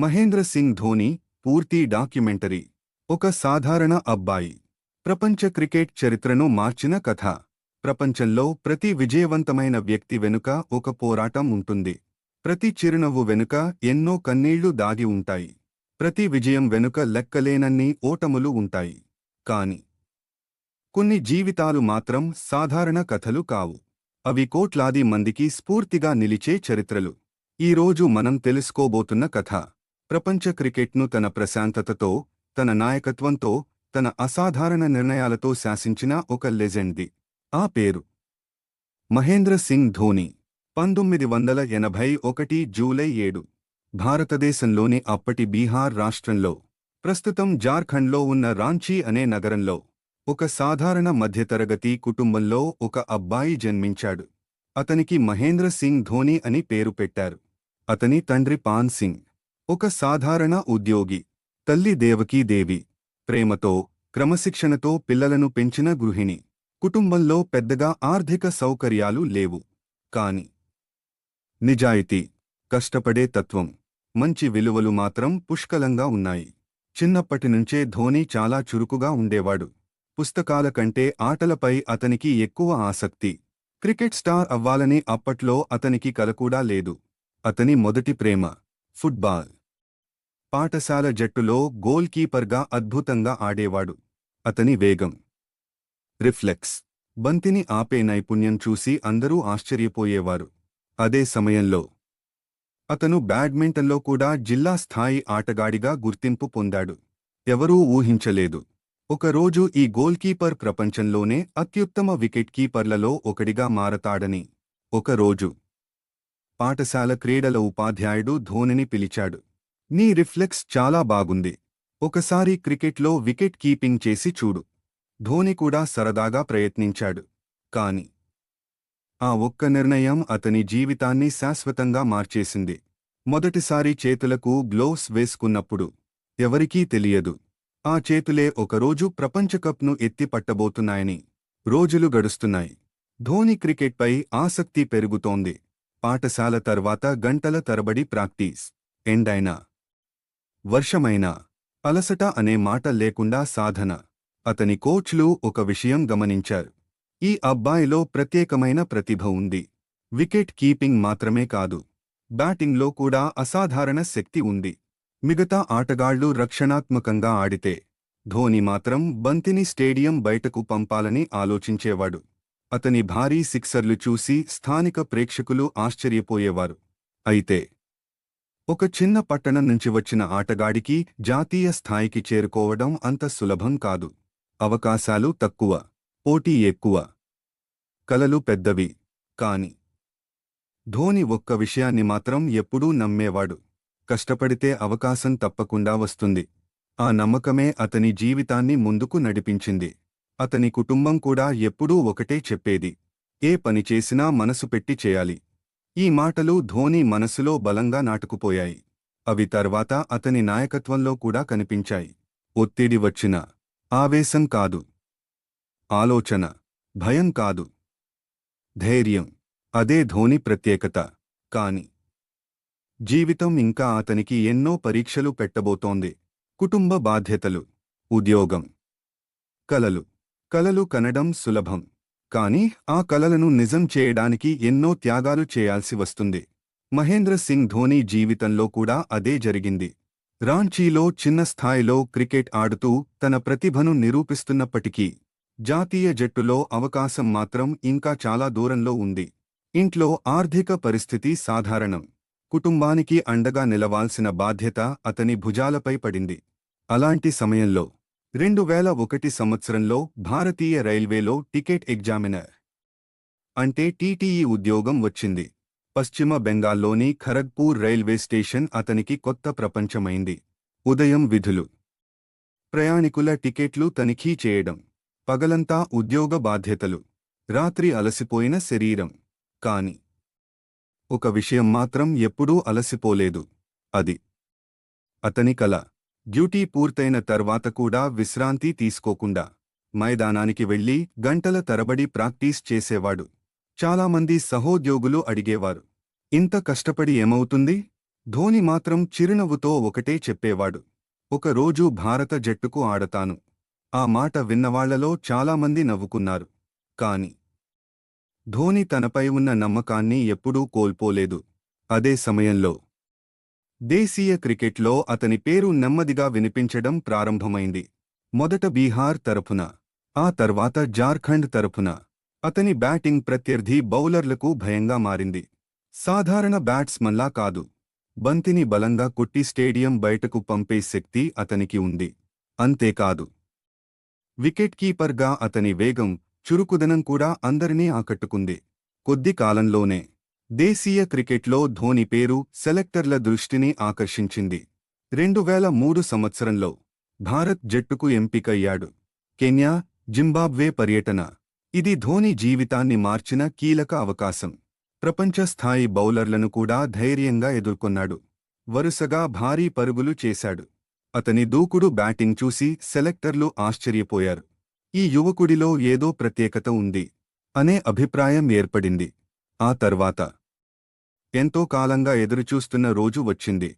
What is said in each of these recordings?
మహేంద్ర సింగ్ ధోని పూర్తి డాక్యుమెంటరీ. ఒక సాధారణ అబ్బాయి. ప్రపంచ క్రికెట్ చరిత్రను మార్చిన కథ. ప్రపంచంలో ప్రతి విజయవంతమైన వ్యక్తి వెనుక ఒక పోరాటం ఉంటుంది. ప్రతి చిరునవ్వు వెనుక ఎన్నో కన్నీళ్లు దాగి ఉంటాయి. ప్రతి విజయం వెనుక లెక్కలేనన్ని ఓటములు ఉంటాయి. కాని కొన్ని జీవితాలు మాత్రం సాధారణ కథలు కావు. అవి కోట్లాది మందికి స్ఫూర్తిగా నిలిచే చరిత్రలు. ఈరోజు మనం తెలుసుకోబోతున్న కథ ప్రపంచ క్రికెట్ను తన ప్రశాంతతతో, తన నాయకత్వంతో, తన అసాధారణ నిర్ణయాలతో శాసించిన ఒక లెజెండ్ది. ఆ పేరు మహేంద్ర సింగ్ ధోని. 1981 జూలై 7 భారతదేశంలోని అప్పటి బీహార్ రాష్ట్రంలో, ప్రస్తుతం జార్ఖండ్లో ఉన్న రాంచీ అనే నగరంలో ఒక సాధారణ మధ్యతరగతి కుటుంబంలో ఒక అబ్బాయి జన్మించాడు. అతనికి మహేంద్ర సింగ్ ధోని అని పేరు పెట్టారు. అతని తండ్రి పాన్ సింగ్ ఒక సాధారణ ఉద్యోగి. తల్లి దేవకీ దేవి ప్రేమతో, క్రమశిక్షణతో పిల్లలను పెంచిన గృహిణి. కుటుంబంలో పెద్దగా ఆర్థిక సౌకర్యాలు లేవు. కాని నిజాయితీ, కష్టపడే తత్వం, మంచి విలువలు మాత్రం పుష్కలంగా ఉన్నాయి. చిన్నప్పటినుంచే ధోని చాలా చురుకుగా ఉండేవాడు. పుస్తకాల కంటే ఆటలపై అతనికి ఎక్కువ ఆసక్తి. క్రికెట్ స్టార్ అవ్వాలని అప్పట్లో అతనికి కలకూడా లేదు. అతని మొదటి ప్రేమ ఫుట్బాల్. పాఠశాల జట్టులో గోల్ కీపర్గా అద్భుతంగా ఆడేవాడు. అతని వేగం, రిఫ్లెక్స్, బంతిని ఆపే నైపుణ్యం చూసి అందరూ ఆశ్చర్యపోయేవారు. అదే సమయంలో అతను బ్యాడ్మింటన్లో కూడా జిల్లా స్థాయి ఆటగాడిగా గుర్తింపు పొందాడు. ఎవరూ ఊహించలేదు, ఒకరోజు ఈ గోల్కీపర్ ప్రపంచంలోనే అత్యుత్తమ వికెట్ కీపర్లలో ఒకడిగా మారతాడని. ఒకరోజు పాఠశాల క్రీడల ఉపాధ్యాయుడు ధోనిని పిలిచాడు. నీ రిఫ్లెక్స్ చాలా బాగుంది, ఒకసారి క్రికెట్లో వికెట్ కీపింగ్ చేసి చూడు. ధోని కూడా సరదాగా ప్రయత్నించాడు. కాని ఆ ఒక్క నిర్ణయం అతని జీవితాన్ని శాశ్వతంగా మార్చేసింది. మొదటిసారి చేతులకు గ్లోవ్స్ వేసుకున్నప్పుడు ఎవరికీ తెలియదు, ఆ చేతులే ఒకరోజు ప్రపంచకప్ను ఎత్తిపట్టబోతున్నాయని. రోజులు గడుస్తున్నాయి. ధోని క్రికెట్పై ఆసక్తి పెరుగుతోంది. పాఠశాల తర్వాత గంటల తరబడి ప్రాక్టీస్. ఎండైనా, వర్షమైనా, అలసట అనే మాట లేకుండా సాధన. అతని కోచ్లు ఒక విషయం గమనించారు. ఈ అబ్బాయిలో ప్రత్యేకమైన ప్రతిభ ఉంది. వికెట్ కీపింగ్ మాత్రమే కాదు, బ్యాటింగ్లో కూడా అసాధారణ శక్తి ఉంది. మిగతా ఆటగాళ్లు రక్షణాత్మకంగా ఆడితే, ధోని మాత్రం బంతిని స్టేడియం బయటకు పంపాలని ఆలోచించేవాడు. అతని భారీ సిక్సర్లు చూసి స్థానిక ప్రేక్షకులు ఆశ్చర్యపోయేవారు. అయితే ఒక చిన్న పట్టణం నుంచి వచ్చిన ఆటగాడికి జాతీయ స్థాయికి చేరుకోవడం అంత సులభం కాదు. అవకాశాలు తక్కువ, పోటీ ఎక్కువ, కలలు పెద్దవి. కాని ధోని ఒక్క విషయాన్ని మాత్రం ఎప్పుడూ నమ్మేవాడు: కష్టపడితే అవకాశం తప్పకుండా వస్తుంది. ఆ నమ్మకమే అతని జీవితాన్ని ముందుకు నడిపించింది. అతని కుటుంబం కూడా ఎప్పుడూ ఒకటే చెప్పేది: ఏ పని చేసినా మనసు పెట్టి చేయాలి. ఈ మాటలు ధోని మనసులో బలంగా నాటుకుపోయాయి. అవి తర్వాత అతని నాయకత్వంలో కూడా కనిపించాయి. ఒత్తిడి వచ్చినా ఆవేశం కాదు, ఆలోచన, భయం కాదు, ధైర్యం. అదే ధోని ప్రత్యేకత. కాని జీవితం ఇంకా అతనికి ఎన్నో పరీక్షలు పెట్టబోతోంది. కుటుంబ బాధ్యతలు, ఉద్యోగం, కలలు కనడం సులభం. కాని ఆ కలలను నిజం చేయడానికి ఎన్నో త్యాగాలు చేయాల్సి వస్తుంది. మహేంద్ర సింగ్ ధోని జీవితంలో కూడా అదే జరిగింది. రాంచీలో చిన్న స్థాయిలో క్రికెట్ ఆడుతూ తన ప్రతిభను నిరూపిస్తున్నప్పటికీ, జాతీయ జట్టులో అవకాశం మాత్రం ఇంకా చాలా దూరంలో ఉంది. ఇంట్లో ఆర్థిక పరిస్థితి సాధారణం. కుటుంబానికి అండగా నిలవాల్సిన బాధ్యత అతని భుజాలపై పడింది. అలాంటి సమయంలో 2001 సంవత్సరంలో భారతీయ రైల్వేలో టికెట్ ఎగ్జామినర్ అంటే టీటీఈ ఉద్యోగం వచ్చింది. పశ్చిమ బెంగాల్లోని ఖరగ్పూర్ రైల్వే స్టేషన్ అతనికి కొత్త ప్రపంచమైంది. ఉదయం విధులు, ప్రయాణికుల టికెట్లు తనిఖీ చేయడం, పగలంతా ఉద్యోగ బాధ్యతలు, రాత్రి అలసిపోయిన శరీరం. కాని ఒక విషయం మాత్రం ఎప్పుడూ అలసిపోలేదు. అది అతని కల. డ్యూటీ పూర్తయిన తర్వాత కూడా విశ్రాంతి తీసుకోకుండా మైదానానికి వెళ్లి గంటల తరబడి ప్రాక్టీస్ చేసేవాడు. చాలామంది సహోద్యోగులు అడిగేవారు: ఇంత కష్టపడి ఏమవుతుంది? ధోని మాత్రం చిరునవ్వుతో ఒకటే చెప్పేవాడు. ఒకరోజు భారత జట్టుకు ఆడతాను. ఆ మాట విన్నవాళ్లలో చాలామంది నవ్వుకున్నారు. కాని ధోని తనపై ఉన్న నమ్మకాన్ని ఎప్పుడూ కోల్పోలేదు. అదే సమయంలో దేశీయ క్రికెట్లో అతని పేరు నెమ్మదిగా వినిపించడం ప్రారంభమైంది. మొదట బీహార్ తరపున, ఆ తర్వాత జార్ఖండ్ తరపున అతని బ్యాటింగ్ ప్రత్యర్థి బౌలర్లకు భయంగా మారింది. సాధారణ బ్యాట్స్మన్లా కాదు, బంతిని బలంగా కొట్టి స్టేడియం బయటకు పంపే శక్తి అతనికి ఉంది. అంతేకాదు, వికెట్ కీపర్గా అతని వేగం, చురుకుదనం కూడా అందరినీ ఆకట్టుకుంది. కొద్ది కాలంలోనే దేశీయ క్రికెట్లో ధోని పేరు సెలెక్టర్ల దృష్టిని ఆకర్షించింది. 2003 సంవత్సరంలో భారత్ జట్టుకు ఎంపికయ్యాడు. కెన్యా, జింబాబ్వే పర్యటన, ఇది ధోని జీవితాన్ని మార్చిన కీలక అవకాశం. ప్రపంచ స్థాయి బౌలర్లను కూడా ధైర్యంగా ఎదుర్కొన్నాడు. వరుసగా భారీ పరుగులు చేశాడు. అతని దూకుడు బ్యాటింగ్ చూసి సెలెక్టర్లు ఆశ్చర్యపోయారు. ఈ యువకుడిలో ఏదో ప్రత్యేకత ఉంది అనే అభిప్రాయం ఏర్పడింది. ఆ తర్వాత ఎంతో కాలంగా ఎదురుచూస్తున్న రోజు వచ్చింది.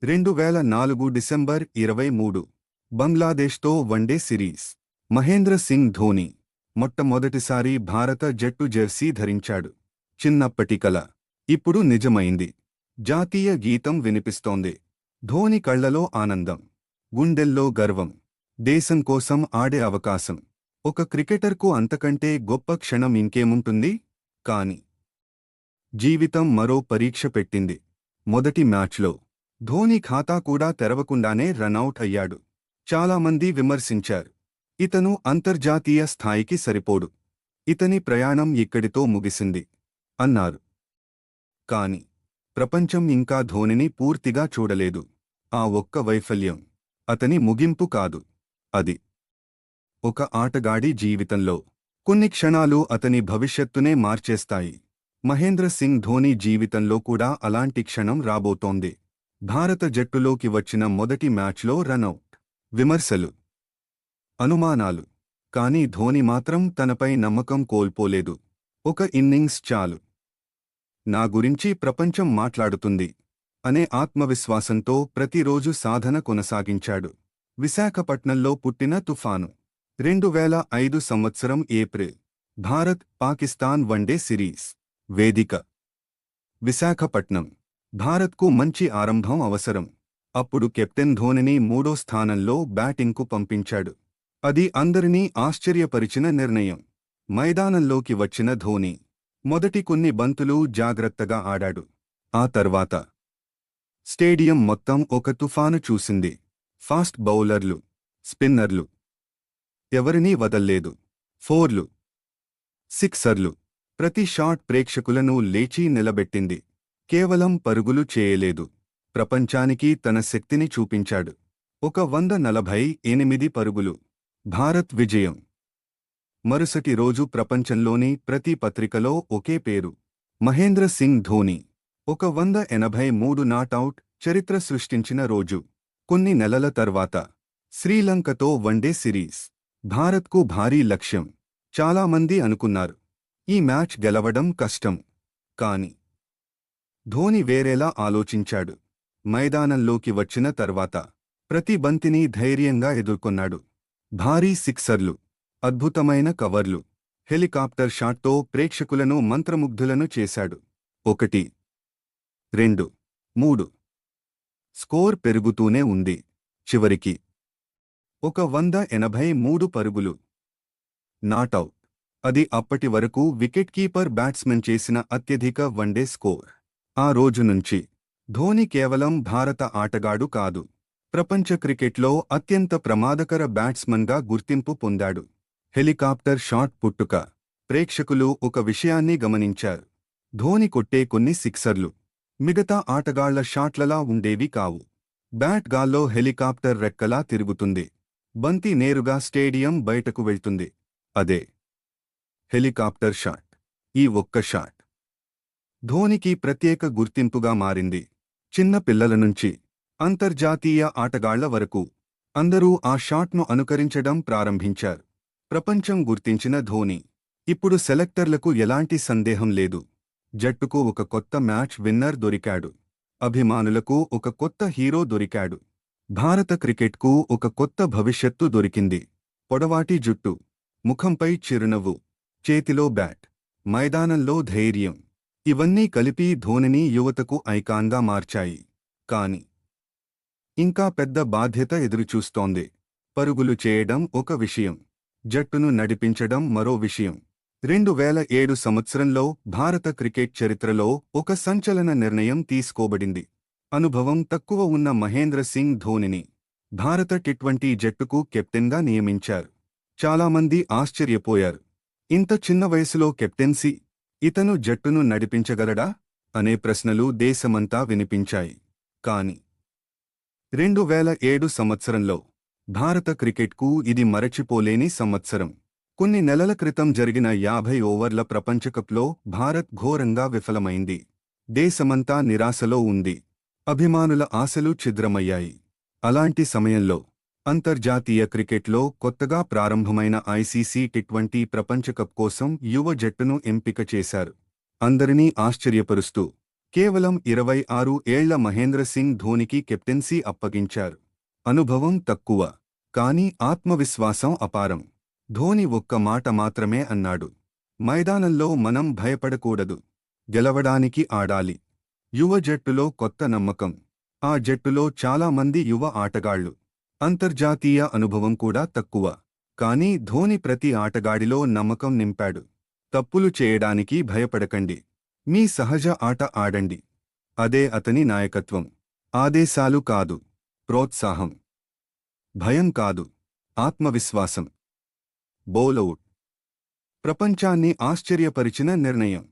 2004 డిసెంబర్ 23, బంగ్లాదేశ్తో వన్డే సిరీస్. మహేంద్ర సింగ్ ధోని మొట్టమొదటిసారి భారత జట్టు జెర్సీ ధరించాడు. చిన్నప్పటి కల ఇప్పుడు నిజమైంది. జాతీయ గీతం వినిపిస్తోంది. ధోని కళ్లలో ఆనందం, గుండెల్లో గర్వం. దేశం కోసం ఆడే అవకాశం. ఒక క్రికెటర్కు అంతకంటే గొప్ప క్షణం ఇంకేముంటుంది? కాని జీవితం మరో పరీక్ష పెట్టింది. మొదటి మ్యాచ్లో ధోని ఖాతా కూడా తెరవకుండానే రనౌట్ అయ్యాడు. చాలామంది విమర్శించారు, ఇతను అంతర్జాతీయ స్థాయికి సరిపోడు, ఇతని ప్రయాణం ఇక్కడితో ముగిసింది అన్నారు. కాని ప్రపంచం ఇంకా ధోనిని పూర్తిగా చూడలేదు. ఆ ఒక్క వైఫల్యం అతని ముగింపు కాదు. అది ఒక ఆటగాడి జీవితంలో కొన్ని క్షణాలు అతని భవిష్యత్తునే మార్చేస్తాయి. మహేంద్ర సింగ్ ధోని జీవితంలో కూడా అలాంటి క్షణం రాబోతోంది. భారత జట్టులోకి వచ్చిన మొదటి మ్యాచ్లో రనౌట్. విమర్శలు, అనుమానాలు. కానీ ధోని మాత్రం తనపై నమ్మకం కోల్పోలేదు. ఒక ఇన్నింగ్స్ చాలు, నా గురించి ప్రపంచం మాట్లాడుతుంది అనే ఆత్మవిశ్వాసంతో ప్రతిరోజు సాధన కొనసాగించాడు. విశాఖపట్నంలో పుట్టిన తుఫాను. 2005 సంవత్సరం April. Bharat Pakistan one day series వేదిక విశాఖపట్నం. భారత్కు మంచి ఆరంభం అవసరం. అప్పుడు కెప్టెన్ ధోనిని 3వ స్థానంలో బ్యాటింగ్కు పంపించాడు. అది అందరినీ ఆశ్చర్యపరిచిన నిర్ణయం. మైదానంలోకి వచ్చిన ధోని మొదటి కొన్ని బంతులు జాగ్రత్తగా ఆడాడు. ఆ తర్వాత స్టేడియం మొత్తం ఒక తుఫాను చూసింది. ఫాస్ట్ బౌలర్లు, స్పిన్నర్లు ఎవరినీ వదల్లేదు. ఫోర్లు, సిక్సర్లు. ప్రతి షాట్ ప్రేక్షకులను లేచి నిలబెట్టింది. కేవలం పరుగులు చేయలేదు, ప్రపంచానికి తన శక్తిని చూపించాడు. 148 పరుగులు. భారత్ విజయం. మరుసటి రోజు ప్రపంచంలోని ప్రతి పత్రికలో ఒకే పేరు, మహేంద్ర సింగ్ ధోని. 183 నాటౌట్ చరిత్ర సృష్టించిన రోజు. కొన్ని నెలల తర్వాత శ్రీలంకతో వన్డే సిరీస్. భారత్కు భారీ లక్ష్యం. చాలామంది అనుకున్నారు, ఈ మ్యాచ్ గెలవడం కష్టం. కాని ధోని వేరేలా ఆలోచించాడు. మైదానంలోకి వచ్చిన తర్వాత ప్రతి బంతిని ధైర్యంగా ఎదుర్కొన్నాడు. భారీ సిక్సర్లు, అద్భుతమైన కవర్లు, హెలికాప్టర్ షాట్తో ప్రేక్షకులను మంత్రముగ్ధులను చేశాడు. 1, 2, 3. స్కోర్ పెరుగుతూనే ఉంది. చివరికి 183 పరుగులు. నాటౌట్. అది అప్పటి వరకు వికెట్ కీపర్ బ్యాట్స్మెన్ చేసిన అత్యధిక వన్డే స్కోర్. ఆ రోజు నుంచి ధోని కేవలం భారత ఆటగాడు కాదు, ప్రపంచ క్రికెట్లో అత్యంత ప్రమాదకర బ్యాట్స్మన్గా గుర్తింపు పొందాడు. హెలికాప్టర్ షాట్ పుట్టుక. ప్రేక్షకులు ఒక విషయాన్ని గమనించారు. ధోని కొట్టే కొన్ని సిక్సర్లు మిగతా ఆటగాళ్ల షాట్లలా ఉండేవి కావు. బ్యాట్ గాల్లో హెలికాప్టర్ రెక్కలా తిరుగుతుంది. బంతి నేరుగా స్టేడియం బయటకు వెళ్తుంది. అదే హెలికాప్టర్ షాట్. ఈ ఒక్క షాట్ ధోనికి ప్రత్యేక గుర్తింపుగా మారింది. చిన్న పిల్లల నుంచి అంతర్జాతీయ ఆటగాళ్ల వరకు అందరూ ఆ షాట్ను అనుకరించడం ప్రారంభించారు. ప్రపంచం గుర్తించిన ధోని ఇప్పుడు సెలెక్టర్లకు ఎలాంటి సందేహం లేదు. జట్టుకు ఒక కొత్త మ్యాచ్ విన్నర్ దొరికాడు. అభిమానులకు ఒక కొత్త హీరో దొరికాడు. భారత క్రికెట్కు ఒక కొత్త భవిష్యత్తు దొరికింది. పొడవాటి జుట్టు, ముఖంపై చిరునవ్వు, చేతిలో బ్యాట్, మైదానంలో ధైర్యం. ఇవన్నీ కలిపి ధోనిని యువతకు ఐకాన్గా మార్చాయి. కాని ఇంకా పెద్ద బాధ్యత ఎదురుచూస్తోంది. పరుగులు చేయడం ఒక విషయం, జట్టును నడిపించడం మరో విషయం. 2007 సంవత్సరంలో భారత క్రికెట్ చరిత్రలో ఒక సంచలన నిర్ణయం తీసుకోబడింది. అనుభవం తక్కువ ఉన్న మహేంద్ర సింగ్ ధోనిని భారత టీ20 జట్టుకు కెప్టెన్గా నియమించారు. చాలామంది ఆశ్చర్యపోయారు. ఇంత చిన్న వయసులో కెప్టెన్సీ, ఇతను జట్టును నడిపించగలడా అనే ప్రశ్నలు దేశమంతా వినిపించాయి. కాని 2007 సంవత్సరంలో భారత క్రికెట్కు ఇది మరచిపోలేని సంవత్సరం. కొన్ని నెలల క్రితం జరిగిన 50 ఓవర్ల ప్రపంచకప్లో భారత్ ఘోరంగా విఫలమైంది. దేశమంతా నిరాశలో ఉంది. అభిమానుల ఆశలు ఛిద్రమయ్యాయి. అలాంటి సమయంలో అంతర్జాతీయ క్రికెట్లో కొత్తగా ప్రారంభమైన ఐసీసీ టీ20 ప్రపంచకప్ కోసం యువ జట్టును ఎంపిక చేశారు. అందరినీ ఆశ్చర్యపరుస్తూ కేవలం 26 ఏళ్ల మహేంద్ర సింగ్ ధోనికి కెప్టెన్సీ అప్పగించారు. అనుభవం తక్కువ, కానీ ఆత్మవిశ్వాసం అపారం. ధోని ఒక్క మాట మాత్రమే అన్నాడు: మైదానంలో మనం భయపడకూడదు, గెలవడానికి ఆడాలి. యువ జట్టులో కొత్త నమ్మకం. ఆ జట్టులో చాలా మంది యువ ఆటగాళ్లు. అంతర్జాతీయ అనుభవం కూడా తక్కువ. కానీ ధోని ప్రతి ఆటగాడిలో నమ్మకం నింపాడు. తప్పులు చేయడానికి భయపడకండి, మీ సహజ ఆట ఆడండి. అదే అతని నాయకత్వం. ఆదేశాలు కాదు, ప్రోత్సాహం. భయం కాదు, ఆత్మవిశ్వాసం. బౌలౌట్. ప్రపంచాన్ని ఆశ్చర్యపరిచిన నిర్ణయం.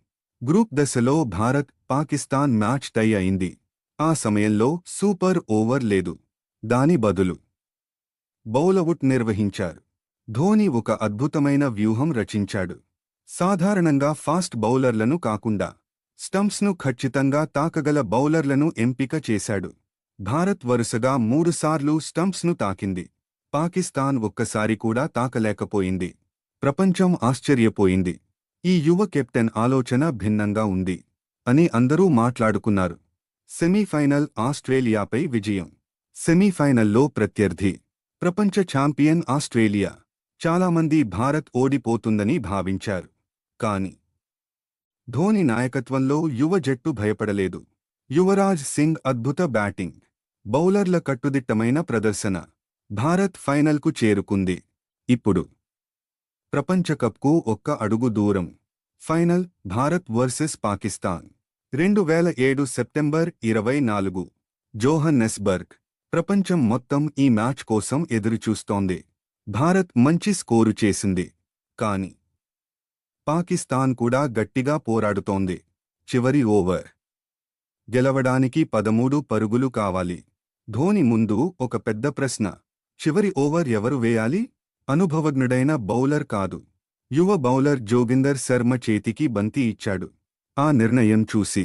గ్రూప్ దశలో భారత్ పాకిస్తాన్ మ్యాచ్ టై అయింది. ఆ సమయంలో సూపర్ ఓవర్ లేదు. దాని బదులు బౌలౌట్ నిర్వహించారు. ధోని ఒక అద్భుతమైన వ్యూహం రచించాడు. సాధారణంగా ఫాస్ట్ బౌలర్లను కాకుండా స్టంప్స్ను ఖచ్చితంగా తాకగల బౌలర్లను ఎంపిక చేశాడు. భారత్ వరుసగా 3 సార్లు స్టంప్స్ను తాకింది. పాకిస్తాన్ ఒక్కసారి కూడా తాకలేకపోయింది. ప్రపంచం ఆశ్చర్యపోయింది. ఈ యువ కెప్టెన్ ఆలోచన భిన్నంగా ఉంది అని అందరూ మాట్లాడుకున్నారు. సెమీఫైనల్ ఆస్ట్రేలియాపై విజయం. సెమీఫైనల్లో ప్రత్యర్థి ప్రపంచ ఛాంపియన్ ఆస్ట్రేలియా. చాలామంది భారత్ ఓడిపోతుందని భావించారు. కాని ధోని నాయకత్వంలో యువ జట్టు భయపడలేదు. యువరాజ్ సింగ్ అద్భుత బ్యాటింగ్, బౌలర్ల కట్టుదిట్టమైన ప్రదర్శన. భారత్ ఫైనల్కు చేరుకుంది. ఇప్పుడు ప్రపంచకప్కు ఒక్క అడుగు దూరం. Final Bharat versus Pakistan. 2007 September 24, Johannesburg. ప్రపంచం మొత్తం ఈ మ్యాచ్ కోసం ఎదురుచూస్తోంది. భారత్ మంచి స్కోరు చేసింది. కాని పాకిస్తాన్ కూడా గట్టిగా పోరాడుతోంది. చివరి ఓవర్ గెలవడానికి 13 పరుగులు కావాలి. ధోని ముందు ఒక పెద్ద ప్రశ్న: చివరి ఓవర్ ఎవరు వేయాలి? అనుభవజ్ఞుడైన బౌలర్ కాదు, యువ బౌలర్ జోగిందర్ శర్మ చేతికి బంతి ఇచ్చాడు. ఆ నిర్ణయం చూసి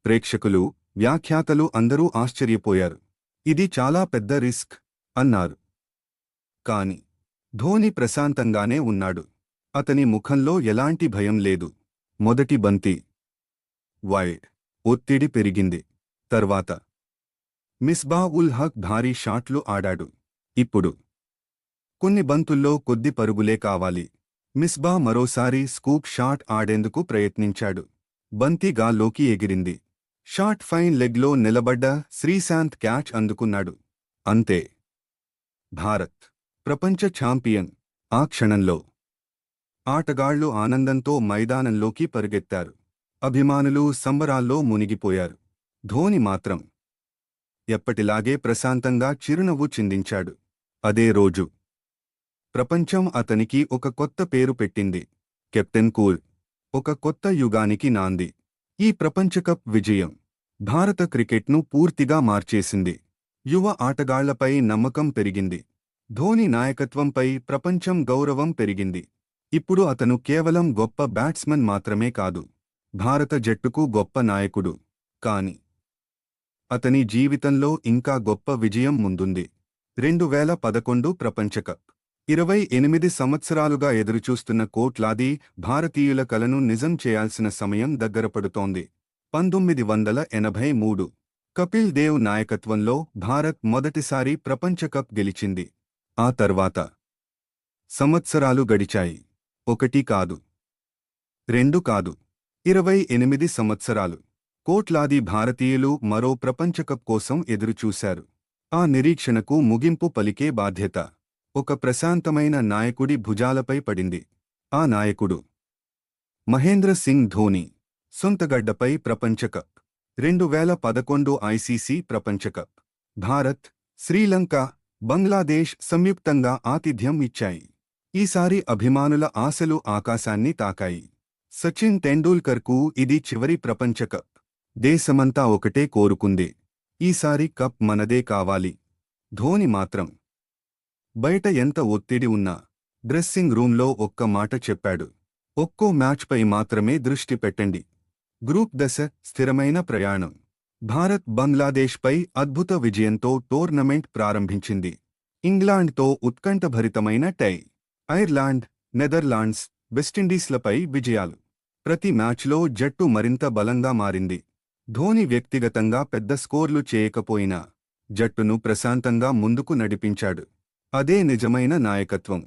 ప్రేక్షకులు, వ్యాఖ్యాతలు అందరూ ఆశ్చర్యపోయారు. ఇది చాలా పెద్ద రిస్క్ అన్నారు. కాని ధోని ప్రశాంతంగానే ఉన్నాడు. అతని ముఖంలో ఎలాంటి భయం లేదు. మొదటి బంతి వైడ్. ఒత్తిడి పెరిగింది. తర్వాత మిస్బా ఉల్ హక్ భారీ షాట్లు ఆడాడు. ఇప్పుడు కొన్ని బంతుల్లో కొద్ది పరుగులే కావాలి. మిస్బా మరోసారి స్కూప్ షాట్ ఆడేందుకు ప్రయత్నించాడు. బంతి గాల్లోకి ఎగిరింది. షాట్ ఫైన్ లెగ్లో నిలబడ్డ శ్రీశాంత్ క్యాచ్ అందుకున్నాడు. అంతే, భారత్ ప్రపంచ ఛాంపియన్. ఆ క్షణంలో ఆటగాళ్లు ఆనందంతో మైదానంలోకి పరుగెత్తారు. అభిమానులు సంబరాల్లో మునిగిపోయారు. ధోని మాత్రం ఎప్పటిలాగే ప్రశాంతంగా చిరునవ్వు చిందించాడు. అదే రోజు ప్రపంచం అతనికి ఒక కొత్త పేరు పెట్టింది: కెప్టెన్ కూల్. ఒక కొత్త యుగానికి నాంది. ఈ ప్రపంచకప్ విజయం భారత క్రికెట్ను పూర్తిగా మార్చేసింది. యువ ఆటగాళ్లపై నమ్మకం పెరిగింది. ధోని నాయకత్వంపై ప్రపంచం గౌరవం పెరిగింది. ఇప్పుడు అతను కేవలం గొప్ప బ్యాట్స్మన్ మాత్రమే కాదు, భారత జట్టుకు గొప్ప నాయకుడు. కాని అతని జీవితంలో ఇంకా గొప్ప విజయం ముందుంది. 2011 ప్రపంచకప్. 28 సంవత్సరాలుగా ఎదురుచూస్తున్న కోట్లాది భారతీయుల కలను నిజం చేయాల్సిన సమయం దగ్గరపడుతోంది. 1983 కపిల్ దేవ్ నాయకత్వంలో భారత్ మొదటిసారి ప్రపంచ కప్ గెలిచింది. ఆ తర్వాత సంవత్సరాలు గడిచాయి. 1 కాదు, 2 కాదు, 28 సంవత్సరాలు. కోట్లాది భారతీయులు మరో ప్రపంచకప్ కోసం ఎదురుచూశారు. ఆ నిరీక్షణకు ముగింపు పలికే బాధ్యత ఒక ప్రశాంతమైన నాయకుడి భుజాలపై పడింది. ఆ నాయకుడు మహేంద్ర సింగ్ ధోని. సొంతగడ్డపై ప్రపంచకప్. 2011 ఐసీసీ ప్రపంచకప్. భారత్, శ్రీలంక, బంగ్లాదేశ్ సంయుక్తంగా ఆతిథ్యం ఇచ్చాయి. ఈసారి అభిమానుల ఆశలు ఆకాశాన్ని తాకాయి. సచిన్ టెండూల్కర్కు ఇది చివరి ప్రపంచకప్. దేశమంతా ఒకటే కోరుకుంది, ఈసారి కప్ మనదే కావాలి. ధోని మాత్రం బయట ఎంత ఒత్తిడి ఉన్నా డ్రెస్సింగ్ రూంలో ఒక్క మాట చెప్పాడు: ఒక్కో మ్యాచ్పై మాత్రమే దృష్టి పెట్టండి. గ్రూప్ దశ స్థిరమైన ప్రయాణం. భారత్ బంగ్లాదేశ్పై అద్భుత విజయంతో టోర్నమెంట్ ప్రారంభించింది. ఇంగ్లాండ్తో ఉత్కంఠభరితమైన టై. ఐర్లాండ్, నెదర్లాండ్స్, వెస్టిండీస్లపై విజయాలు. ప్రతి మ్యాచ్లో జట్టు మరింత బలంగా మారింది. ధోని వ్యక్తిగతంగా పెద్ద స్కోర్లు చేయకపోయినా జట్టును ప్రశాంతంగా ముందుకు నడిపించాడు. అదే నిజమైన నాయకత్వం.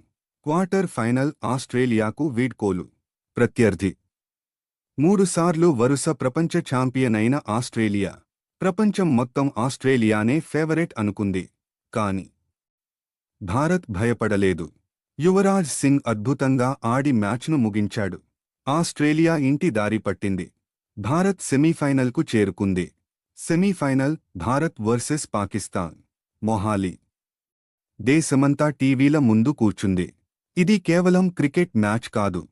క్వార్టర్ ఫైనల్ ఆస్ట్రేలియాకు వీడ్కోలు. ప్రత్యర్థి 3 సార్లు వరుస ప్రపంచ ఛాంపియన్ అయిన ఆస్ట్రేలియా. ప్రపంచం మొత్తం ఆస్ట్రేలియానే ఫేవరెట్ అనుకుంది. కాని భారత్ భయపడలేదు. యువరాజ్ సింగ్ అద్భుతంగా ఆడి మ్యాచ్ను ముగించాడు. ఆస్ట్రేలియా ఇంటి దారి పట్టింది. భారత్ సెమీఫైనల్కు చేరుకుంది. Semifinal Bharat versus Pakistan. మొహాలీ. దేశమంతా టీవీల ముందు కూర్చుంది. ఇది కేవలం క్రికెట్ మ్యాచ్ కాదు,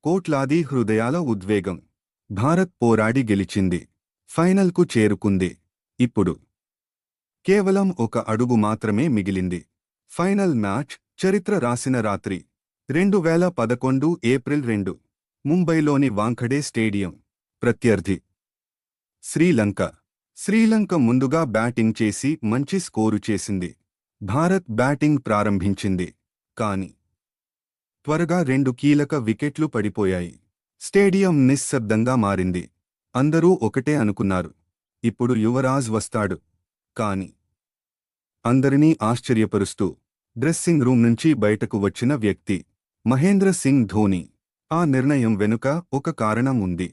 కోట్లాది హృదయాల ఉద్వేగం. భారత్ పోరాడి గెలిచింది. ఫైనల్కు చేరుకుంది. ఇప్పుడు కేవలం ఒక అడుగు మాత్రమే మిగిలింది. ఫైనల్ మ్యాచ్ చరిత్ర రాసిన రాత్రి. 2011 ఏప్రిల్ 2. ముంబైలోని వాంఖడే స్టేడియం. ప్రత్యర్థి శ్రీలంక. శ్రీలంక ముందుగా బ్యాటింగ్ చేసి మంచి స్కోరు చేసింది. భారత్ బ్యాటింగ్ ప్రారంభించింది. కాని త్వరగా 2 కీలక వికెట్లు పడిపోయాయి. స్టేడియం నిశ్శబ్దంగా మారింది. అందరూ ఒకటే అనుకున్నారు: ఇప్పుడు యువరాజ్ వస్తాడు. కాని అందరినీ ఆశ్చర్యపరుస్తూ డ్రెస్సింగ్ రూమ్ నుంచి బయటకు వచ్చిన వ్యక్తి మహేంద్ర సింగ్ ధోని. ఆ నిర్ణయం వెనుక ఒక కారణం ఉంది.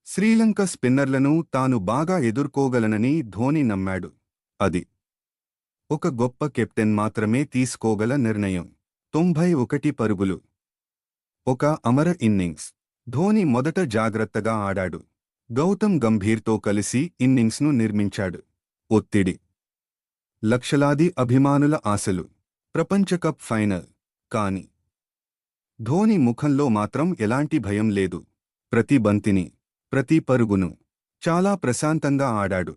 శ్రీలంక స్పిన్నర్లను తాను బాగా ఎదుర్కోగలనని ధోని నమ్మాడు. అది ఒక గొప్ప కెప్టెన్ మాత్రమే తీసుకోగల నిర్ణయం. 91 పరుగులు. ఒక అమర ఇన్నింగ్స్. ధోని మొదట జాగ్రత్తగా ఆడాడు. గౌతమ్ గంభీర్తో కలిసి ఇన్నింగ్స్ను నిర్మించాడు. ఒత్తిడి, లక్షలాది అభిమానుల ఆశలు. ప్రపంచకప్ ఫైనల్. కాని ధోని ముఖంలో మాత్రం ఎలాంటి భయం లేదు. ప్రతి బంతిని, ప్రతి పరుగును చాలా ప్రశాంతంగా ఆడాడు.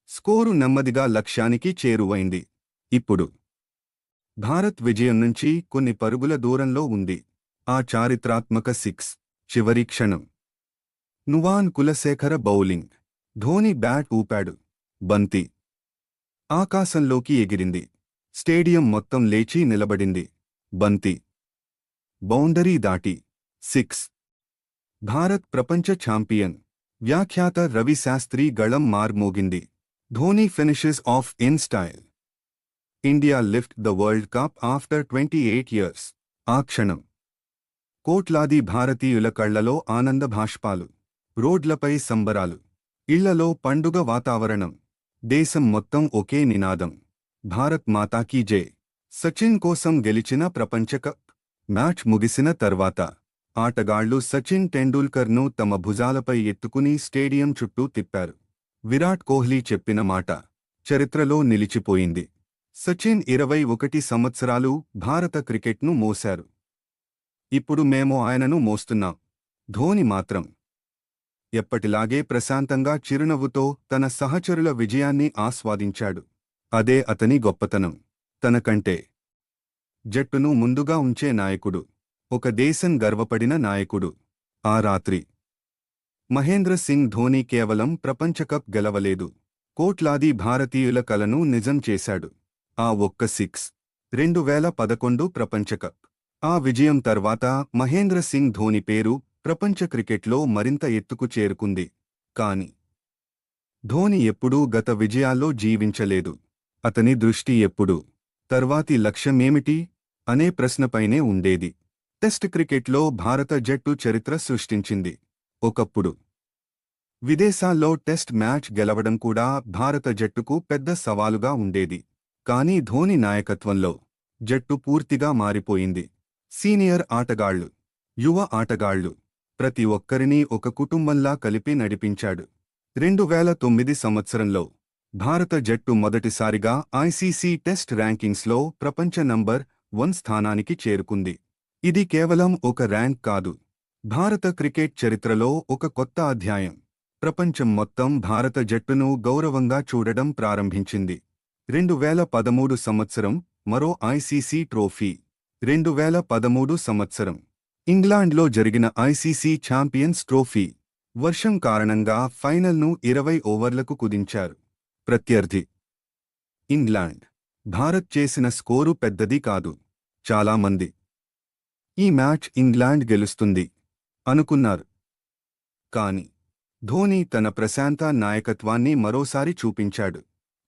స్కోరు నెమ్మదిగా లక్ష్యానికి చేరువైంది. ఇప్పుడు భారత్ విజయం నుంచి కొన్ని పరుగుల దూరంలో ఉంది. ఆ చారిత్రాత్మక 6 చివరి క్షణం. నువాన్ కులశేఖర బౌలింగ్. ధోని బ్యాట్ ఊపాడు. బంతి ఆకాశంలోకి ఎగిరింది. స్టేడియం మొత్తం లేచి నిలబడింది. బంతి బౌండరీ దాటి 6. భారత్ ప్రపంచ ఛాంపియన్. వ్యాఖ్యాత రవి శాస్త్రి గళం మార్మోగింది. Dhoni finishes off in style. India lift the world cup after 28 years. ఆ క్షణం కోట్లాది భారతీయుల కళ్లలో ఆనంద భాష్పాలు. రోడ్లపై సంబరాలు. ఇళ్లలో పండుగ వాతావరణం. దేశం మొత్తం ఒకే నినాదం: భారత్ మాతాకీ జై. సచిన్ కోసం గెలిచిన ప్రపంచకప్. మ్యాచ్ ముగిసిన తర్వాత ఆటగాళ్లు సచిన్ టెండూల్కర్ను తమ భుజాలపై ఎత్తుకుని స్టేడియం చుట్టూ తిప్పారు. విరాట్ కోహ్లీ చెప్పిన మాట చరిత్రలో నిలిచిపోయింది. సచిన్ 21 సంవత్సరాలు భారత క్రికెట్ను మోశారు. ఇప్పుడు మేము ఆయనను మోస్తున్నాం. ధోని మాత్రం ఎప్పటిలాగే ప్రశాంతంగా చిరునవ్వుతో తన సహచరుల విజయాన్ని ఆస్వాదించాడు. అదే అతని గొప్పతనం. తనకంటే జట్టును ముందుగా ఉంచే నాయకుడు. ఒక దేశం గర్వపడిన నాయకుడు. ఆ రాత్రి మహేంద్ర సింగ్ ధోని కేవలం ప్రపంచకప్ గెలవలేదు, కోట్లాది భారతీయుల కలను నిజం చేశాడు. ఆ ఒక్క 6. 2011 ప్రపంచకప్. ఆ విజయం తర్వాత మహేంద్ర సింగ్ ధోని పేరు ప్రపంచ క్రికెట్లో మరింత ఎత్తుకు చేరుకుంది. కాని ధోని ఎప్పుడూ గత విజయాల్లో జీవించలేదు. అతని దృష్టి ఎప్పుడూ తర్వాతి లక్ష్యమేమిటి అనే ప్రశ్నపైనే ఉండేది. టెస్ట్ క్రికెట్లో భారత జట్టు చరిత్ర సృష్టించింది. ఒకప్పుడు విదేశాల్లో టెస్ట్ మ్యాచ్ గెలవడం కూడా భారత జట్టుకు పెద్ద సవాలుగా ఉండేది. కానీ ధోని నాయకత్వంలో జట్టు పూర్తిగా మారిపోయింది. సీనియర్ ఆటగాళ్లు, యువ ఆటగాళ్లు ప్రతి ఒక్కరినీ ఒక కుటుంబంలా కలిపి నడిపించాడు. 2009 సంవత్సరంలో భారత జట్టు మొదటిసారిగా ఐసీసీ టెస్ట్ ర్యాంకింగ్స్లో ప్రపంచ నంబర్ 1 స్థానానికి చేరుకుంది. ఇది కేవలం ఒక ర్యాంక్ కాదు, భారత క్రికెట్ చరిత్రలో ఒక కొత్త అధ్యాయం. ప్రపంచం మొత్తం భారత జట్టును గౌరవంగా చూడడం ప్రారంభించింది. 2013 సంవత్సరం మరో ఐసీసీ ట్రోఫీ. 2013 సంవత్సరం ఇంగ్లాండ్లో జరిగిన ఐసీసీ ఛాంపియన్స్ ట్రోఫీ. వర్షం కారణంగా ఫైనల్ను 20 ఓవర్లకు కుదించారు. ప్రత్యర్థి ఇంగ్లాండ్. భారత్ చేసిన స్కోరు పెద్దది కాదు. చాలామంది ఈ మ్యాచ్ ఇంగ్లాండ్ గెలుస్తుంది అనుకున్నారు. కాని ధోని తన ప్రశాంత నాయకత్వాన్ని మరోసారి చూపించాడు.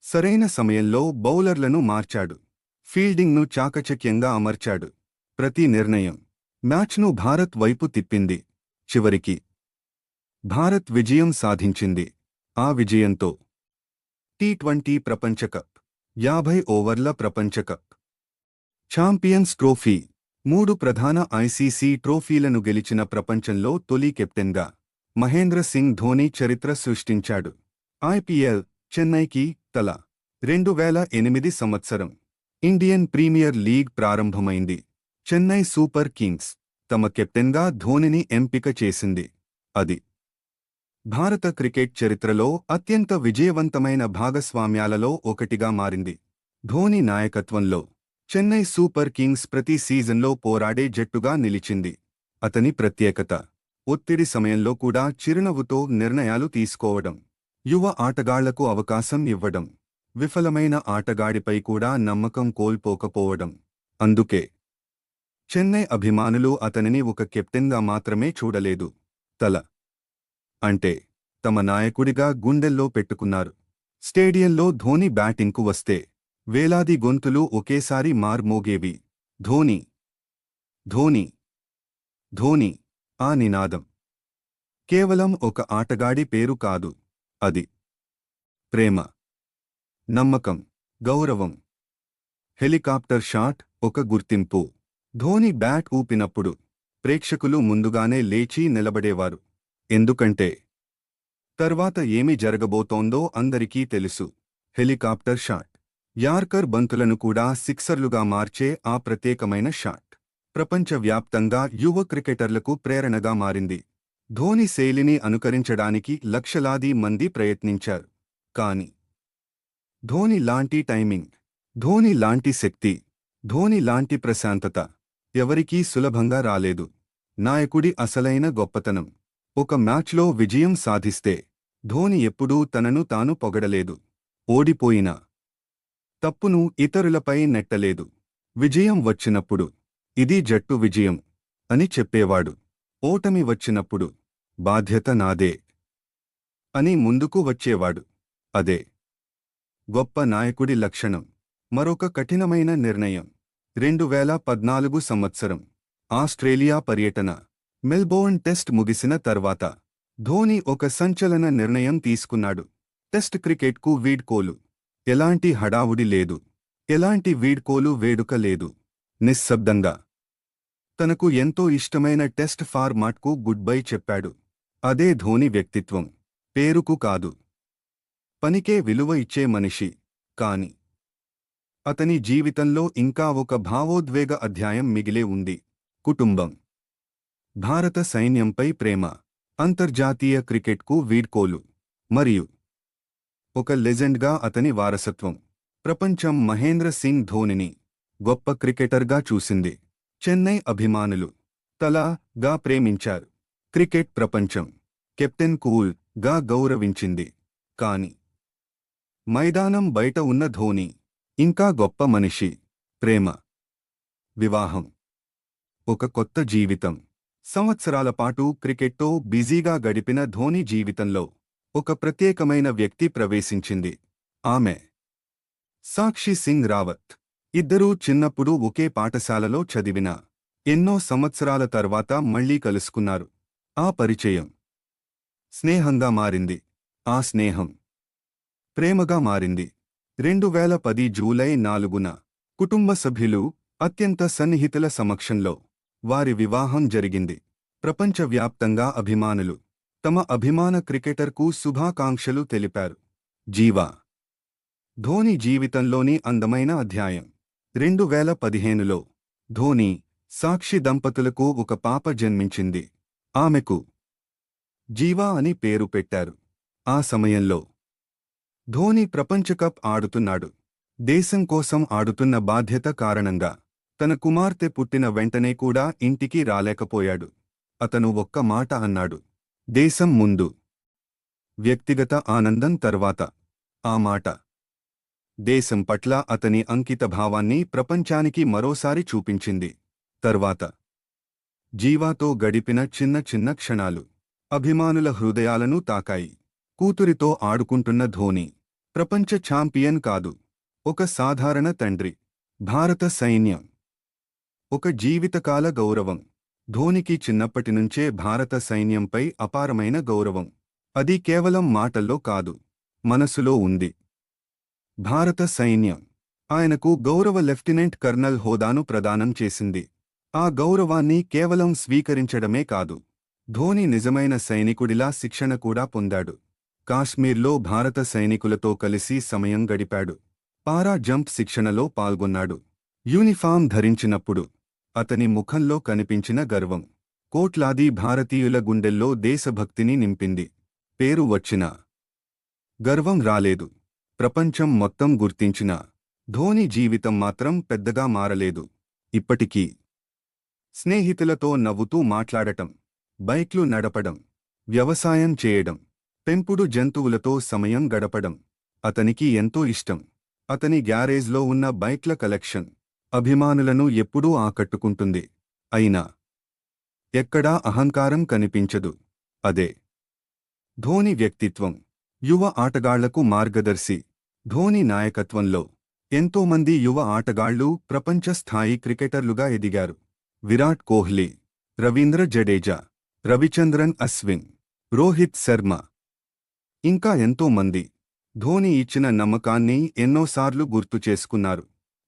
సరైన సమయంలో బౌలర్లను మార్చాడు. ఫీల్డింగ్ను చాకచక్యంగా అమర్చాడు. ప్రతి నిర్ణయం మ్యాచ్ను భారత్ వైపు తిప్పింది. చివరికి భారత్ విజయం సాధించింది. ఆ విజయంతో టీ20 ప్రపంచకప్, 50 ఓవర్ల ప్రపంచకప్, ఛాంపియన్స్ ట్రోఫీ, 3 ప్రధాన ఐసీసీ ట్రోఫీలను గెలిచిన ప్రపంచంలో తొలి కెప్టెన్గా మహేంద్ర సింగ్ ధోని చరిత్ర సృష్టించాడు. ఐపీఎల్ చెన్నైకి తల. 2008 సంవత్సరం ఇండియన్ ప్రీమియర్ లీగ్ ప్రారంభమైంది. చెన్నై సూపర్ కింగ్స్ తమ కెప్టెన్గా ధోనిని ఎంపిక చేసింది. అది భారత క్రికెట్ చరిత్రలో అత్యంత విజయవంతమైన భాగస్వామ్యాలలో ఒకటిగా మారింది. ధోని నాయకత్వంలో చెన్నై సూపర్ కింగ్స్ ప్రతి సీజన్లో పోరాడే జట్టుగా నిలిచింది. అతని ప్రత్యేకత ఒత్తిడి సమయంలో కూడా చిరునవ్వుతో నిర్ణయాలు తీసుకోవడం, యువ ఆటగాళ్లకు అవకాశం ఇవ్వడం, విఫలమైన ఆటగాడిపై కూడా నమ్మకం కోల్పోకపోవడం. అందుకే చెన్నై అభిమానులు అతనిని ఒక కెప్టెన్గా మాత్రమే చూడలేదు, తల అంటే తమ నాయకుడిగా గుండెల్లో పెట్టుకున్నారు. స్టేడియంలో ధోని బ్యాటింగ్కు వస్తే వేలాది గొంతులు ఒకేసారి మార్మోగేవి. ధోని, ధోని, ధోని. ఆ నినాదం కేవలం ఒక ఆటగాడి పేరు కాదు, అది ప్రేమ, నమ్మకం, గౌరవం. హెలికాప్టర్ షాట్ ఒక గుర్తింపు. ధోని బ్యాట్ ఊపినప్పుడు ప్రేక్షకులు ముందుగానే లేచి నిలబడేవారు. ఎందుకంటే తర్వాత ఏమి జరగబోతోందో అందరికీ తెలుసు. Helicopter shot. యార్కర్ బంతులను కూడా సిక్సర్లుగా మార్చే ఆ ప్రత్యేకమైన షాట్ ప్రపంచవ్యాప్తంగా యువ క్రికెటర్లకు ప్రేరణగా మారింది. ధోని శైలిని అనుకరించడానికి లక్షలాది మంది ప్రయత్నించారు. కాని ధోని లాంటి టైమింగ్, ధోని లాంటి శక్తి, ధోని లాంటి ప్రశాంతత ఎవరికీ సులభంగా రాలేదు. నాయకుడి అసలైన గొప్పతనం ఒక మ్యాచ్లో విజయం సాధిస్తే ధోని ఎప్పుడూ తనను తాను పొగడలేదు. ఓడిపోయినా తప్పును ఇతరులపై నెట్టలేదు. విజయం వచ్చినప్పుడు ఇది జట్టు విజయం అని చెప్పేవాడు. ఓటమి వచ్చినప్పుడు బాధ్యత నాదే అని ముందుకు వచ్చేవాడు. అదే గొప్ప నాయకుడి లక్షణం. మరొక కఠినమైన నిర్ణయం. 2014 సంవత్సరం ఆస్ట్రేలియా పర్యటన. మెల్బోర్న్ టెస్ట్ ముగిసిన తర్వాత ధోని ఒక సంచలన నిర్ణయం తీసుకున్నాడు. టెస్ట్ క్రికెట్కు వీడ్కోలు. ఎలాంటి హడావుడి లేదు, ఎలాంటి వీడ్కోలు వేడుక లేదు. నిశ్శబ్దంగా తనకు ఎంతో ఇష్టమైన టెస్ట్ ఫార్మాట్కు గుడ్ బై చెప్పాడు. అదే ధోని వ్యక్తిత్వం. పేరుకు కాదు, పనికే విలువ ఇచ్చే మనిషి. కాని అతని జీవితంలో ఇంకా ఒక భావోద్వేగ అధ్యాయం మిగిలే ఉంది. కుటుంబం, భారత సైన్యంపై ప్రేమ, అంతర్జాతీయ క్రికెట్కు వీడ్కోలు, మరియు ఒక లెజెండ్గా అతని వారసత్వం. ప్రపంచం మహేంద్ర సింగ్ ధోనిని గొప్ప క్రికెటర్గా చూసింది. చెన్నై అభిమానులు తల.గా ప్రేమించారు. క్రికెట్ ప్రపంచం కెప్టెన్ కూల్.గా గౌరవించింది. కాని మైదానం బయట ఉన్న ధోని ఇంకా గొప్ప మనిషి. ప్రేమ, వివాహం, ఒక కొత్త జీవితం. సంవత్సరాల పాటు క్రికెట్తో బిజీగా గడిపిన ధోని జీవితంలో ఒక ప్రత్యేకమైన వ్యక్తి ప్రవేశించింది. ఆమె సాక్షి సింగ్ రావత్. ఇద్దరూ చిన్నప్పుడు ఒకే పాఠశాలలో చదివిన ఎన్నో సంవత్సరాల తర్వాత మళ్లీ కలుసుకున్నారు. ఆ పరిచయం స్నేహంగా మారింది. ఆ స్నేహం ప్రేమగా మారింది. 2010 జూలై 4న కుటుంబ సభ్యులు, అత్యంత సన్నిహితుల సమక్షంలో వారి వివాహం జరిగింది. ప్రపంచవ్యాప్తంగా అభిమానులు తమ అభిమాన క్రికెటర్కు శుభాకాంక్షలు తెలిపారు. జీవా ధోని జీవితంలోని అందమైన అధ్యాయం. 2015లో ధోని, సాక్షి దంపతులకు ఒక పాప జన్మించింది. ఆమెకు జీవా అని పేరు పెట్టారు. ఆ సమయంలో ధోని ప్రపంచకప్ ఆడుతున్నాడు. దేశం కోసం ఆడుతున్న బాధ్యత కారణంగా తన కుమార్తె పుట్టిన వెంటనే కూడా ఇంటికి రాలేకపోయాడు. అతను ఒక్క మాట అన్నాడు: దేశం ముందు. వ్యక్తిగత ఆనందం తర్వాత ఆ మాట దేశం పట్ల అతని అంకితభావాన్ని ప్రపంచానికి మరోసారి చూపించింది. తర్వాత జీవాతో గడిపిన చిన్న చిన్న క్షణాలు అభిమానుల హృదయాలను తాకాయి. కూతురితో ఆడుకుంటున్న ధోని ప్రపంచ ఛాంపియన్ కాదు, ఒక సాధారణ తండ్రి. భారత సైన్యం ఒక జీవితకాల గౌరవం. ధోనికి చిన్నప్పటినుంచే భారత సైన్యంపై అపారమైన గౌరవం. అది కేవలం మాటల్లో కాదు, మనసులో ఉంది. భారత సైన్యం ఆయనకు గౌరవ లెఫ్టినెంట్ కర్నల్ హోదాను ప్రదానం చేసింది. ఆ గౌరవాన్ని కేవలం స్వీకరించడమే కాదు, ధోని నిజమైన సైనికుడిలా శిక్షణ కూడా పొందాడు. కాశ్మీర్లో భారత సైనికులతో కలిసి సమయం గడిపాడు. పారా జంప్ శిక్షణలో పాల్గొన్నాడు. యూనిఫామ్ ధరించినప్పుడు అతని ముఖంలో కనిపించిన గర్వం కోట్లాది భారతీయుల గుండెల్లో దేశభక్తిని నింపింది. పేరు వచ్చినా గర్వం రాలేదు. ప్రపంచం మొత్తం గుర్తించిన ధోని జీవితం మాత్రం పెద్దగా మారలేదు. ఇప్పటికీ స్నేహితులతో నవ్వుతూ మాట్లాడటం, బైక్లు నడపడం, వ్యవసాయం చేయడం, పెంపుడు జంతువులతో సమయం గడపడం అతనికి ఎంతో ఇష్టం. అతని గ్యారేజ్లో ఉన్న బైక్ల కలెక్షన్ అభిమానులను ఎప్పుడూ ఆకట్టుకుంటుంది. అయినా ఎక్కడా అహంకారం కనిపించదు. అదే ధోని వ్యక్తిత్వం. యువ ఆటగాళ్లకు మార్గదర్శి. ధోని నాయకత్వంలో ఎంతోమంది యువ ఆటగాళ్లు ప్రపంచ స్థాయి క్రికెటర్లుగా ఎదిగారు. విరాట్ కోహ్లీ, రవీంద్ర జడేజా, రవిచంద్రన్ అశ్విన్, రోహిత్ శర్మ, ఇంకా ఎంతోమంది ధోని ఇచ్చిన నమ్మకాన్ని ఎన్నోసార్లు గుర్తు చేసుకున్నారు.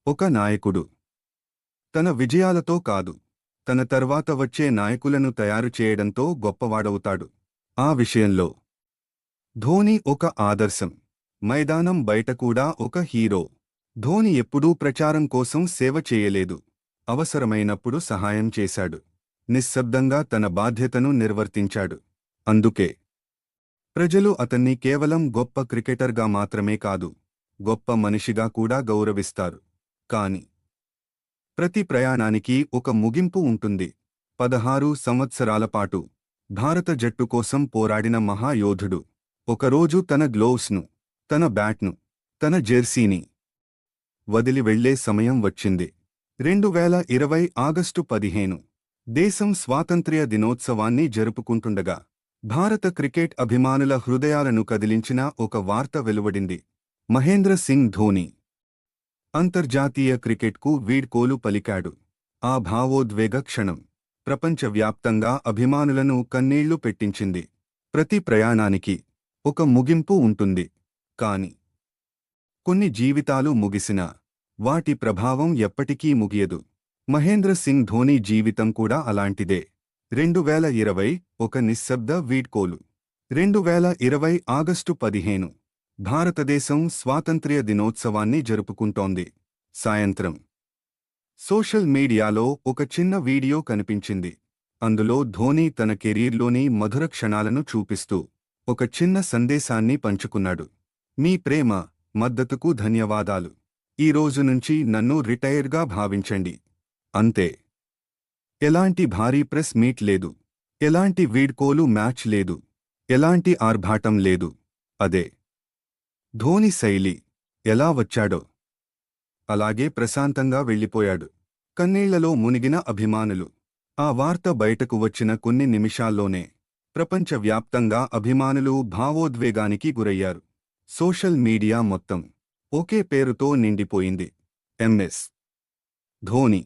ఒక నాయకుడు తన విజయాలతో కాదు, తన తర్వాత వచ్చే నాయకులను తయారు చేయడంతో గొప్పవాడవుతాడు. ఆ విషయంలో ధోని ఒక ఆదర్శం. మైదానం బయట కూడా ఒక హీరో. ధోని ఎప్పుడూ ప్రచారం కోసం సేవ చేయలేదు. అవసరమైనప్పుడు సహాయం చేశాడు. నిశ్శబ్దంగా తన బాధ్యతను నిర్వర్తించాడు. అందుకే ప్రజలు అతన్ని కేవలం గొప్ప క్రికెటర్గా మాత్రమే కాదు, గొప్ప మనిషిగా కూడా గౌరవిస్తారు. కాని ప్రతి ప్రయాణానికి ఒక ముగింపు ఉంటుంది. 16 సంవత్సరాల పాటు భారత జట్టు కోసం పోరాడిన మహాయోధుడు ఒకరోజు తన గ్లోవ్స్ను, తన బ్యాట్ను, తన జెర్సీని వదిలి వెళ్లే సమయం వచ్చింది. 2020 ఆగస్టు 15 దేశం స్వాతంత్ర్య దినోత్సవాన్ని జరుపుకుంటుండగా భారత క్రికెట్ అభిమానుల హృదయాలను కదిలించిన ఒక వార్త వెలువడింది. మహేంద్ర సింగ్ ధోని అంతర్జాతీయ క్రికెట్కు వీడ్కోలు పలికాడు. ఆ భావోద్వేగ క్షణం ప్రపంచవ్యాప్తంగా అభిమానులను కన్నీళ్లు పెట్టించింది. ప్రతి ప్రయాణానికి ఒక ముగింపు ఉంటుంది. కాని కొన్ని జీవితాలు ముగిసినా వాటి ప్రభావం ఎప్పటికీ ముగియదు. మహేంద్ర సింగ్ ధోని జీవితం కూడా అలాంటిదే. 2020 ఒక నిశ్శబ్ద వీడ్కోలు. 2020 ఆగస్టు 15 భారతదేశం స్వాతంత్ర్య దినోత్సవాన్ని జరుపుకుంటోంది. సాయంత్రం సోషల్ మీడియాలో ఒక చిన్న వీడియో కనిపించింది. అందులో ధోని తన కెరీర్లోని మధుర క్షణాలను చూపిస్తూ ఒక చిన్న సందేశాన్ని పంచుకున్నాడు. మీ ప్రేమ, మద్దతుకు ధన్యవాదాలు. ఈ రోజు నుంచి నన్ను రిటైర్గా భావించండి. అంతే. ఎలాంటి భారీ ప్రెస్ మీట్ లేదు, ఎలాంటి వీడ్కోలు మ్యాచ్ లేదు, ఎలాంటి ఆర్భాటం లేదు. అదే ధోని శైలి. ఎలా వచ్చాడో అలాగే ప్రశాంతంగా వెళ్ళిపోయాడు. కన్నీళ్లలో మునిగిన అభిమానులు. ఆ వార్త బయటకు వచ్చిన కొన్ని నిమిషాల్లోనే ప్రపంచవ్యాప్తంగా అభిమానులు భావోద్వేగానికి గురయ్యారు. సోషల్ మీడియా మొత్తం ఒకే పేరుతో నిండిపోయింది. ఎంఎస్ ధోని.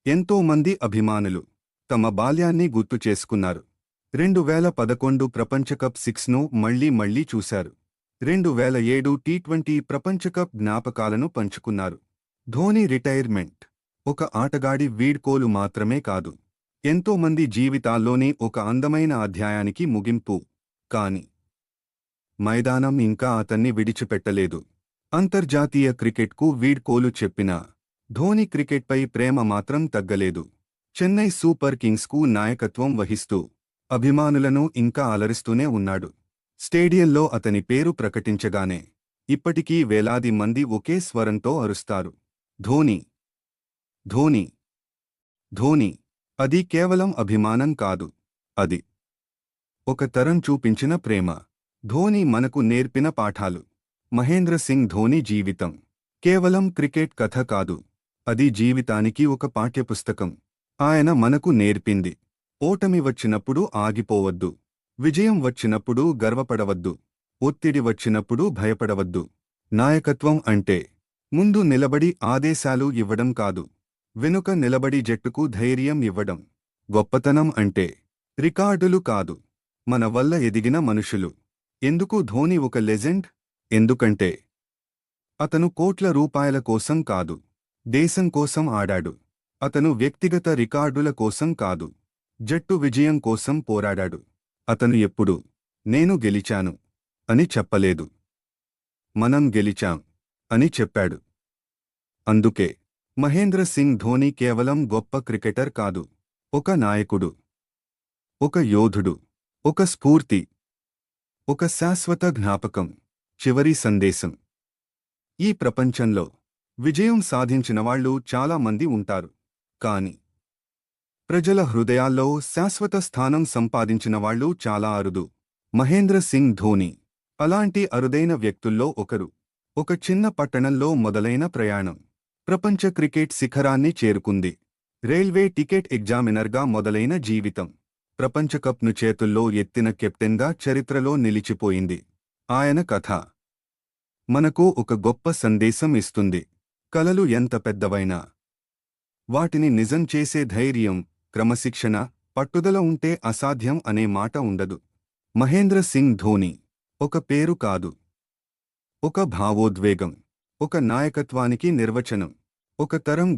ఎంతో మంది అభిమానులు తమ బాల్యాన్ని గుర్తు చేసుకున్నారు. 2011 ప్రపంచకప్ 6ను మళ్లీ చూశారు. 2007 టీ20 ప్రపంచకప్ జ్ఞాపకాలను పంచుకున్నారు. ధోని రిటైర్మెంట్ ఒక ఆటగాడి వీడ్కోలు మాత్రమే కాదు, ఎంతో మంది జీవితాల్లోని ఒక అందమైన అధ్యాయానికి ముగింపు. కాని మైదానం ఇంకా అతన్ని విడిచిపెట్టలేదు. అంతర్జాతీయ క్రికెట్కు వీడ్కోలు చెప్పినా ధోని క్రికెట్పై ప్రేమ మాత్రం తగ్గలేదు. చెన్నై సూపర్ కింగ్స్కు నాయకత్వం వహిస్తూ అభిమానులను ఇంకా అలరిస్తూనే ఉన్నాడు. స్టేడియంలో అతని పేరు ప్రకటించగానే ఇప్పటికీ వేలాది మంది ఒకే స్వరంతో అరుస్తారు, ధోని, ధోని, ధోని. అది కేవలం అభిమానం కాదు, అది ఒక తరం చూపించిన ప్రేమ. ధోని మనకు నేర్పిన పాఠాలు. మహేంద్ర సింగ్ ధోని జీవితం కేవలం క్రికెట్ కథ కాదు, అది జీవితానికి ఒక పాఠ్యపుస్తకం. ఆయన మనకు నేర్పింది, ఓటమి వచ్చినప్పుడు ఆగిపోవద్దు, విజయం వచ్చినప్పుడు గర్వపడవద్దు, ఒత్తిడి వచ్చినప్పుడు భయపడవద్దు. నాయకత్వం అంటే ముందు నిలబడి ఆదేశాలు ఇవ్వడం కాదు, వెనుక నిలబడి జట్టుకు ధైర్యం ఇవ్వడం. గొప్పతనం అంటే రికార్డులు కాదు, మన వల్ల ఎదిగిన మనుషులు. ఎందుకు ధోని ఒక లెజెండ్? ఎందుకంటే అతను కోట్ల రూపాయల కోసం కాదు, దేశం కోసం ఆడాడు. అతను వ్యక్తిగత రికార్డుల కోసం కాదు, జట్టు విజయం కోసం పోరాడాడు. అతను ఎప్పుడూ నేను గెలిచాను అని చెప్పలేదు, మనం గెలిచాం అని చెప్పాడు. అందుకే మహేంద్ర సింగ్ ధోని కేవలం గొప్ప క్రికెటర్ కాదు, ఒక నాయకుడు, ఒక యోధుడు, ఒక స్ఫూర్తి, ఒక శాశ్వత జ్ఞాపకం. చివరి సందేశం. ఈ ప్రపంచంలో విజయం సాధించినవాళ్లు చాలా మంది ఉంటారు, కాని ప్రజల హృదయాల్లో శాశ్వత స్థానం సంపాదించినవాళ్లు చాలా అరుదు. మహేంద్ర సింగ్ ధోని అలాంటి అరుదైన వ్యక్తుల్లో ఒకరు. ఒక చిన్న పట్టణంలో మొదలైన ప్రయాణం ప్రపంచ క్రికెట్ శిఖరాన్ని చేరుకుంది. రైల్వే టికెట్ ఎగ్జామినర్గా మొదలైన జీవితం ప్రపంచకప్ను చేతుల్లో ఎత్తిన కెప్టెన్గా చరిత్రలో నిలిచిపోయింది. ఆయన కథ మనకు ఒక గొప్ప సందేశం ఇస్తుంది. కలలు ఎంత పెద్దవైనా వాటిని నిజం చేసే ధైర్యం, క్రమశిక్షణ, పట్టుదల ఉంటే అసాధ్యం అనే మాట ఉండదు. మహేంద్ర సింగ్ ధోని ఒక పేరు కాదు, ఒక భావోద్వేగం, ఒక నాయకత్వానికి నిర్వచనం, ఒక తరం